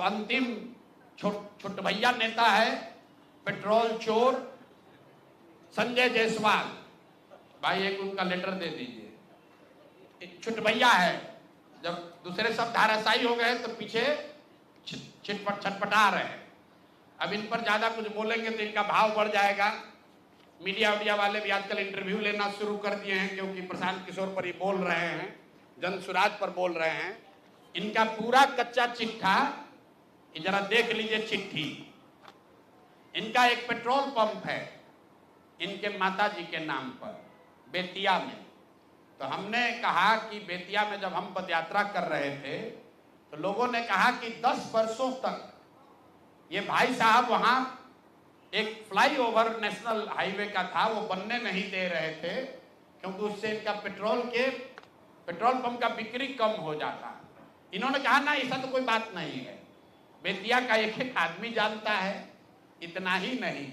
अंतिम छोट भैया नेता है पेट्रोल चोर संजय जायसवाल। भाई एक उनका लेटर दे दीजिए। छोट भैया है, जब दूसरे सब धाराशायी हो गए तो पीछे छटपटा रहे हैं। अब इन पर ज्यादा कुछ बोलेंगे तो इनका भाव बढ़ जाएगा। मीडिया वाले भी आजकल इंटरव्यू लेना शुरू कर दिए हैं, क्योंकि प्रशांत किशोर पर ही बोल रहे हैं, जन सुराज पर बोल रहे हैं। इनका पूरा कच्चा चिट्ठा जरा देख लीजिए। चिट्ठी इनका एक पेट्रोल पंप है इनके माताजी के नाम पर बेतिया में। तो हमने कहा कि बेतिया में जब हम पदयात्रा कर रहे थे तो लोगों ने कहा कि 10 वर्षों तक ये भाई साहब वहां एक फ्लाईओवर नेशनल हाईवे का था, वो बनने नहीं दे रहे थे, क्योंकि उससे इनका पेट्रोल पंप का बिक्री कम हो जाता। इन्होंने कहा ना, ऐसा तो कोई बात नहीं है, बेतिया का एक आदमी जानता है। इतना ही नहीं,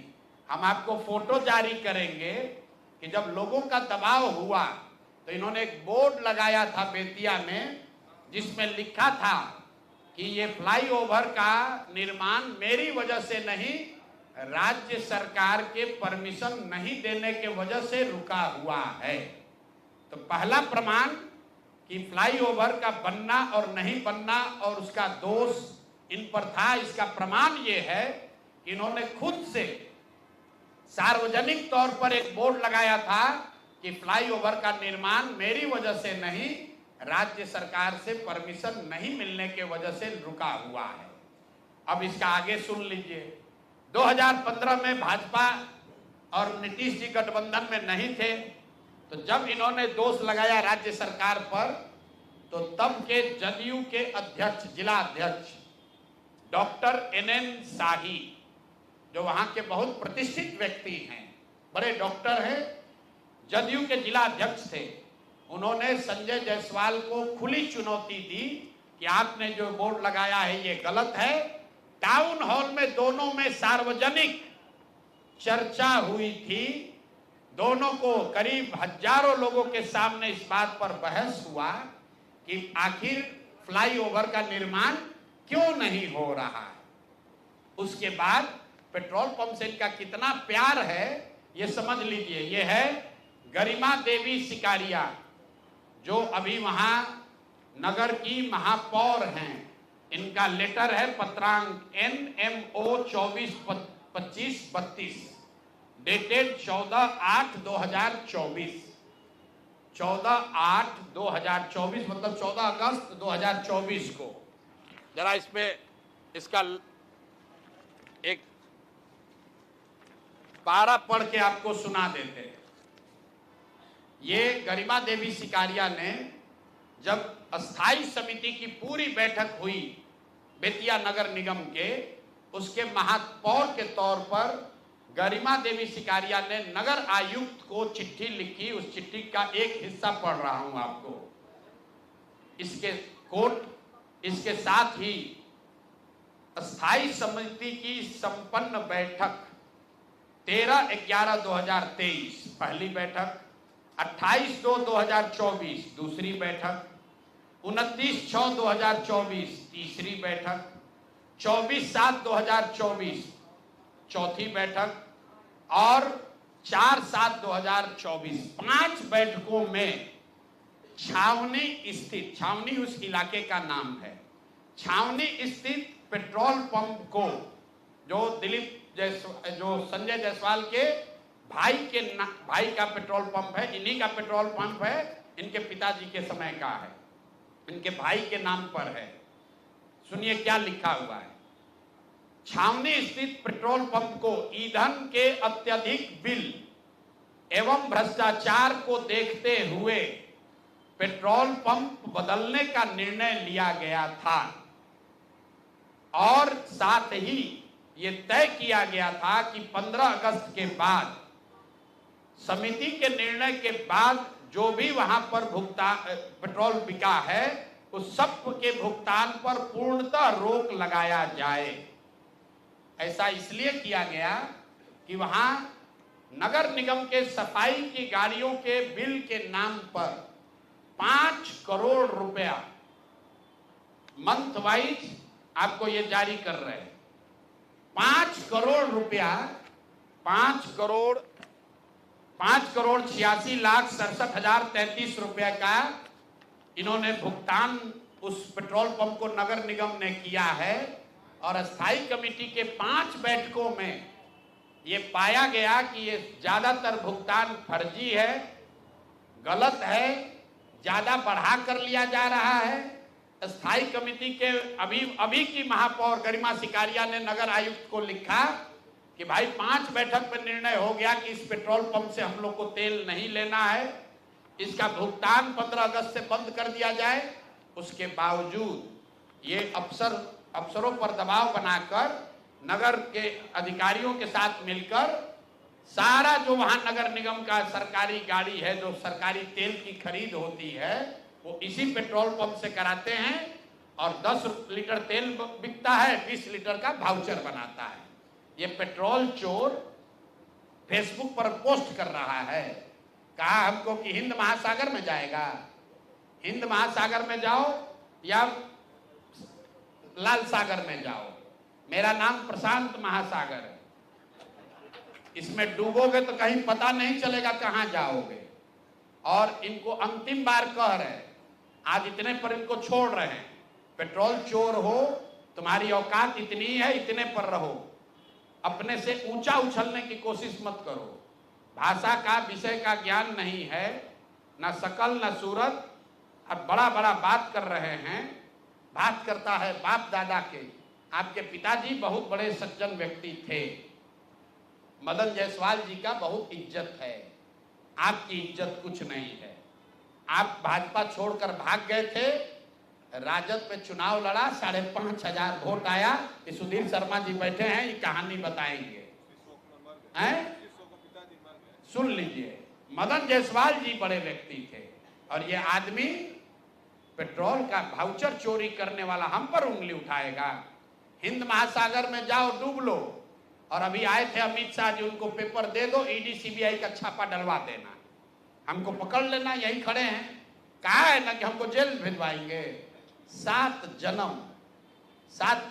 हम आपको फोटो जारी करेंगे कि जब लोगों का दबाव हुआ तो इन्होंने एक बोर्ड लगाया था बेतिया में, जिसमें लिखा था कि ये फ्लाईओवर का निर्माण मेरी वजह से नहीं, राज्य सरकार के परमिशन नहीं देने के वजह से रुका हुआ है। तो पहला प्रमाण कि फ्लाईओवर का बनना और नहीं बनना और उसका दोष इन पर था, इसका प्रमाण ये है कि इन्होंने खुद से सार्वजनिक तौर पर एक बोर्ड लगाया था कि फ्लाईओवर का निर्माण मेरी वजह से नहीं, राज्य सरकार से परमिशन नहीं मिलने के वजह से रुका हुआ है। अब इसका आगे सुन लीजिए। 2015 में भाजपा और नीतीश जी गठबंधन में नहीं थे, तो जब इन्होंने दोष लगाया राज्य सरकार पर, तो तब के जदयू के अध्यक्ष, जिला अध्यक्ष डॉक्टर NN शाही, जो वहां के बहुत प्रतिष्ठित व्यक्ति हैं, बड़े डॉक्टर हैं, जदयू के जिला अध्यक्ष थे, उन्होंने संजय जायसवाल को खुली चुनौती दी कि आपने जो बोर्ड लगाया है ये गलत है। टाउन हॉल में दोनों में सार्वजनिक चर्चा हुई थी, दोनों को करीब हजारों लोगों के सामने इस बात पर बहस हुआ कि आखिर फ्लाईओवर का निर्माण क्यों नहीं हो रहा है। उसके बाद पेट्रोल पंप से इनका कितना प्यार है ये समझ लीजिए। ये है गरिमा देवी सिकारिया, जो अभी वहां नगर की महापौर हैं। इनका लेटर है पत्रांक NMO 242532 डेटेड 14/8/2024, 14/8/2024 मतलब 14 अगस्त 2024 को। जरा इसमें इसका एक पारा पढ़ के आपको सुना देते हैं। ये गरिमा देवी सिकारिया ने जब अस्थाई समिति की पूरी बैठक हुई बेतिया नगर निगम के, उसके महापौर के तौर पर गरिमा देवी सिकारिया ने नगर आयुक्त को चिट्ठी लिखी। उस चिट्ठी का एक हिस्सा पढ़ रहा हूं आपको, इसके कोट। इसके साथ ही अस्थाई समिति की संपन्न बैठक 13/11/2023 पहली बैठक, 28/2/2024 दूसरी बैठक, 29/6/2024 तीसरी बैठक, 24/7/2024 चौथी बैठक और 4/7/2024 5 बैठकों में छावनी स्थित, छावनी उस इलाके का नाम है, छावनी स्थित पेट्रोल पंप को, जो संजय जायसवाल के भाई का पेट्रोल पंप है, इन्हीं का पेट्रोल पंप है, इनके पिताजी के समय का है, इनके भाई के नाम पर है। सुनिए क्या लिखा हुआ है। छावनी स्थित पेट्रोल पंप को ईंधन के अत्यधिक बिल एवं भ्रष्टाचार को देखते हुए पेट्रोल पंप बदलने का निर्णय लिया गया था और साथ ही ये तय किया गया था कि 15 अगस्त के बाद समिति के निर्णय के बाद जो भी वहां पर पेट्रोल बिका है उस सब के भुगतान पर पूर्णतः रोक लगाया जाए। ऐसा इसलिए किया गया कि वहां नगर निगम के सफाई की गाड़ियों के बिल के नाम पर 5 करोड़ रुपया मंथ वाइज आपको ये जारी कर रहे हैं। 5 करोड़ रुपया, 5,86,67,033 रुपए का इन्होंने भुगतान उस पेट्रोल पंप को नगर निगम ने किया है। और स्थायी कमेटी के 5 बैठकों में ये पाया गया कि ये ज्यादातर भुगतान फर्जी है, गलत है, ज्यादा बढ़ा कर लिया जा रहा है। स्थायी कमेटी के अभी की महापौर गरिमा सिकारिया ने नगर आयुक्त को लिखा कि भाई 5 बैठक में निर्णय हो गया कि इस पेट्रोल पंप से हम लोग को तेल नहीं लेना है, इसका भुगतान 15 अगस्त से बंद कर दिया जाए। उसके बावजूद ये अफसरों पर दबाव बनाकर नगर के अधिकारियों के साथ मिलकर सारा जो वहां नगर निगम का सरकारी गाड़ी है, जो सरकारी तेल की खरीद होती है, वो इसी पेट्रोल पंप से कराते हैं और 10 लीटर तेल बिकता है, 20 लीटर का वाउचर बनाता है। ये पेट्रोल चोर फेसबुक पर पोस्ट कर रहा है। कहा हमको कि हिंद महासागर में जाएगा, हिंद महासागर में जाओ या लाल सागर में जाओ, मेरा नाम प्रशांत महासागर है, इसमें डूबोगे तो कहीं पता नहीं चलेगा कहां जाओगे। और इनको अंतिम बार कह रहे हैं, आज इतने पर इनको छोड़ रहे हैं। पेट्रोल चोर हो, तुम्हारी औकात इतनी है, इतने पर रहो, अपने से ऊंचा उछलने की कोशिश मत करो। भाषा का विषय का ज्ञान नहीं है, ना शकल ना सूरत, अब बड़ा बड़ा बात कर रहे हैं। बात करता है बाप दादा के, आपके पिताजी बहुत बड़े सज्जन व्यक्ति थे, मदन जायसवाल जी का बहुत इज्जत है, आपकी इज्जत कुछ नहीं है। आप भाजपा छोड़कर भाग गए थे, राजद पे चुनाव लड़ा, 5,500 वोट आया। सुधीर शर्मा जी बैठे हैं, ये कहानी बताएंगे, हैं? सुन लीजिए, मदन जायसवाल जी बड़े व्यक्ति थे और ये आदमी पेट्रोल का वाउचर चोरी करने वाला हम पर उंगली उठाएगा। हिंद महासागर में जाओ, डूब लो। और अभी आए थे अमित शाह जी, उनको पेपर दे दो, ईडी सीबीआई का छापा डलवा देना, हमको पकड़ लेना, यही खड़े हैं। कहा है ना कि हमको जेल भिजवाएंगे। 7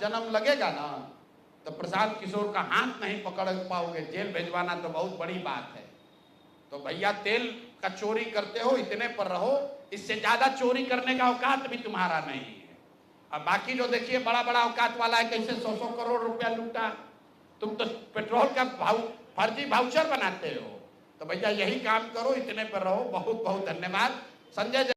जन्म लगेगा ना तो प्रशांत किशोर का हाथ नहीं पकड़ पाओगे, जेल भिजवाना तो बहुत बड़ी बात है। तो भैया तेल का चोरी करते हो, इतने पर रहो, इससे ज्यादा चोरी करने का औकात भी तुम्हारा नहीं है। अब बाकी जो देखिए बड़ा बड़ा औकात वाला है, कैसे 100 करोड़ रुपया लूटा। तुम तो पेट्रोल का फर्जी वाउचर बनाते हो। तो भैया यही काम करो, इतने पर रहो। बहुत बहुत धन्यवाद। संजय।